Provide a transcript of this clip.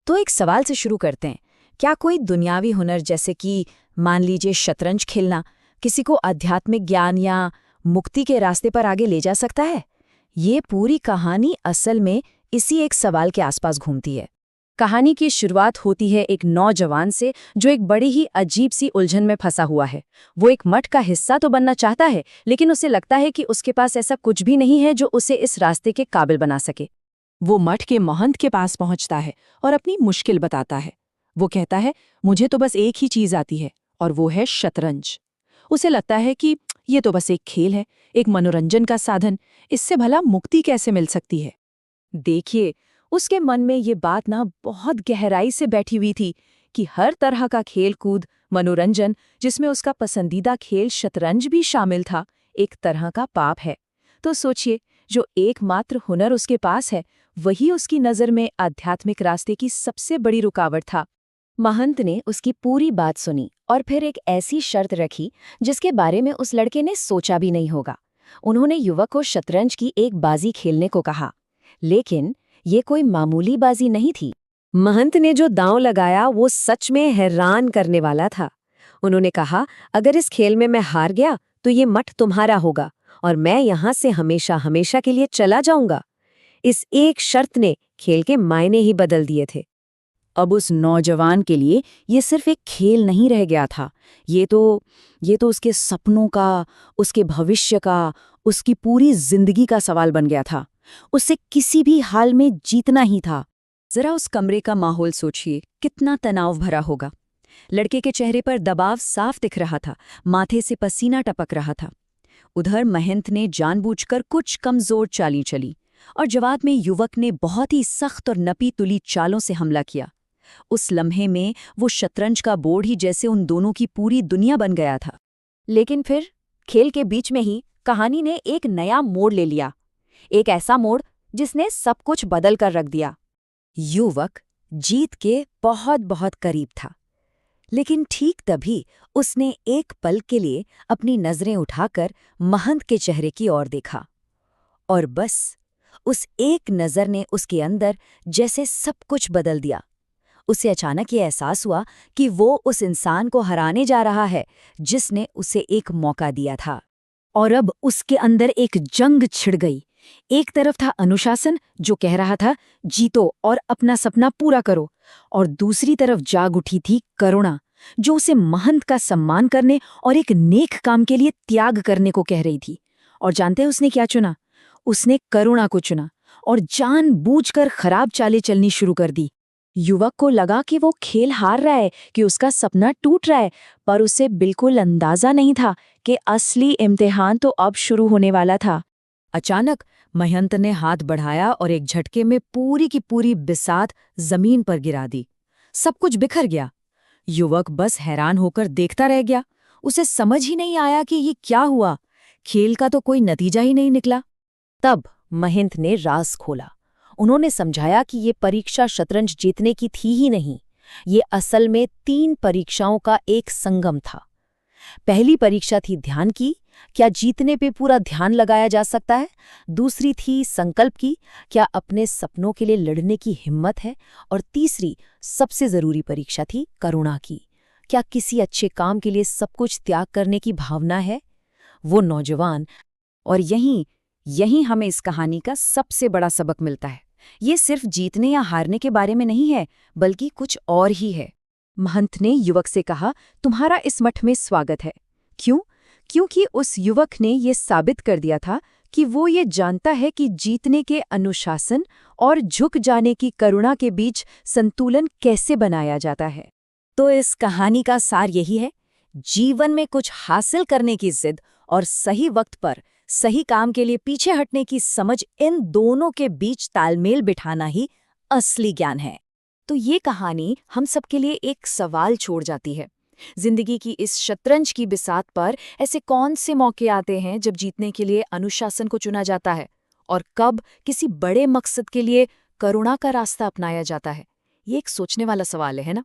तो एक सवाल से शुरू करते हैं। क्या कोई दुनियावी हुनर जैसे कि मान लीजिए शतरंज खेलना किसी को आध्यात्मिक ज्ञान या मुक्ति के रास्ते पर आगे ले जा सकता है? ये पूरी कहानी असल में इसी एक सवाल के आसपास घूमती है। कहानी की शुरुआत होती है एक नौजवान से जो एक बड़ी ही अजीब सी उलझन में फंसा हुआ है। वो एक मठ का हिस्सा तो बनना चाहता है, लेकिन उसे लगता है कि उसके पास ऐसा कुछ भी नहीं है जो उसे इस रास्ते के काबिल बना सके। वो मठ के महंत के पास पहुंचता है और अपनी मुश्किल बताता है। वो कहता है, मुझे तो बस एक ही चीज आती है और वो है शतरंज। उसे लगता है कि ये तो बस एक खेल है, एक मनोरंजन का साधन, इससे भला मुक्ति कैसे मिल सकती है। देखिए, उसके मन में ये बात ना बहुत गहराई से बैठी हुई थी कि हर तरह का खेल कूद, मनोरंजन, जिसमें उसका पसंदीदा खेल शतरंज भी शामिल था, एक तरह का पाप है। तो सोचिए, जो एकमात्र हुनर उसके पास है, वही उसकी नज़र में आध्यात्मिक रास्ते की सबसे बड़ी रुकावट था। महंत ने उसकी पूरी बात सुनी और फिर एक ऐसी शर्त रखी जिसके बारे में उस लड़के ने सोचा भी नहीं होगा। उन्होंने युवक को शतरंज की एक बाजी खेलने को कहा, लेकिन ये कोई मामूली बाजी नहीं थी। महंत ने जो दांव लगाया वो सच में हैरान करने वाला था। उन्होंने कहा, अगर इस खेल में मैं हार गया तो ये मठ तुम्हारा होगा और मैं यहाँ से हमेशा हमेशा के लिए चला जाऊंगा। इस एक शर्त ने खेल के मायने ही बदल दिए थे। अब उस नौजवान के लिए ये सिर्फ एक खेल नहीं रह गया था। ये तो उसके सपनों का, उसके भविष्य का, उसकी पूरी जिंदगी का सवाल बन गया था। उसे किसी भी हाल में जीतना ही था। जरा उस कमरे का माहौल सोचिए, कितना तनाव भरा होगा। लड़के के चेहरे पर दबाव साफ दिख रहा था, माथे से पसीना टपक रहा था। उधर महंत ने जानबूझकर कुछ कमजोर चाली चली और जवाब में युवक ने बहुत ही सख्त और नपी तुली चालों से हमला किया। उस लम्हे में वो शतरंज का बोर्ड ही जैसे उन दोनों की पूरी दुनिया बन गया था। लेकिन फिर खेल के बीच में ही कहानी ने एक नया मोड़ ले लिया, एक ऐसा मोड़ जिसने सब कुछ बदल कर रख दिया। युवक जीत के बहुत बहुत करीब था, लेकिन ठीक तभी उसने एक पल के लिए अपनी नजरें उठाकर महंत के चेहरे की ओर देखा। और बस उस एक नजर ने उसके अंदर जैसे सब कुछ बदल दिया। उसे अचानक ये एहसास हुआ कि वो उस इंसान को हराने जा रहा है जिसने उसे एक मौका दिया था। और अब उसके अंदर एक जंग छिड़ गई। एक तरफ था अनुशासन जो कह रहा था जीतो और अपना सपना पूरा करो, और दूसरी तरफ जाग उठी थी करुणा जो उसे महंत का सम्मान करने और एक नेक काम के लिए त्याग करने को कह रही थी। और जानते हैं उसने क्या चुना? उसने करुणा को चुना और जानबूझकर खराब चालें चलनी शुरू कर दी। युवक को लगा कि वो खेल हार रहा है, कि उसका सपना टूट रहा है, पर उसे बिल्कुल अंदाजा नहीं था कि असली इम्तिहान तो अब शुरू होने वाला था। अचानक महंत ने हाथ बढ़ाया और एक झटके में पूरी की पूरी बिसात जमीन पर गिरा दी। सब कुछ बिखर गया। युवक बस हैरान होकर देखता रह गया। उसे समझ ही नहीं आया कि ये क्या हुआ। खेल का तो कोई नतीजा ही नहीं निकला। तब महंत ने राज खोला। उन्होंने समझाया कि ये परीक्षा शतरंज जीतने की थी ही नहीं, ये असल में 3 परीक्षाओं का एक संगम था। पहली परीक्षा थी ध्यान की, क्या जीतने पे पूरा ध्यान लगाया जा सकता है। दूसरी थी संकल्प की, क्या अपने सपनों के लिए लड़ने की हिम्मत है। और तीसरी सबसे जरूरी परीक्षा थी करुणा की, क्या किसी अच्छे काम के लिए सब कुछ त्याग करने की भावना है। वो नौजवान, और यहीं हमें इस कहानी का सबसे बड़ा सबक मिलता है। ये सिर्फ जीतने या हारने के बारे में नहीं है, बल्कि कुछ और ही है। महंत ने युवक से कहा, तुम्हारा इस मठ में स्वागत है। क्यों? क्योंकि उस युवक ने ये साबित कर दिया था कि वो ये जानता है कि जीतने के अनुशासन और झुक जाने की करुणा के बीच संतुलन कैसे बनाया जाता है। तो इस कहानी का सार यही है, जीवन में कुछ हासिल करने की जिद और सही वक्त पर सही काम के लिए पीछे हटने की समझ, इन दोनों के बीच तालमेल बिठाना ही असली ज्ञान है। तो ये कहानी हम सबके लिए एक सवाल छोड़ जाती है। जिंदगी की इस शतरंज की बिसात पर ऐसे कौन से मौके आते हैं जब जीतने के लिए अनुशासन को चुना जाता है, और कब किसी बड़े मकसद के लिए करुणा का रास्ता अपनाया जाता है? ये एक सोचने वाला सवाल है ना?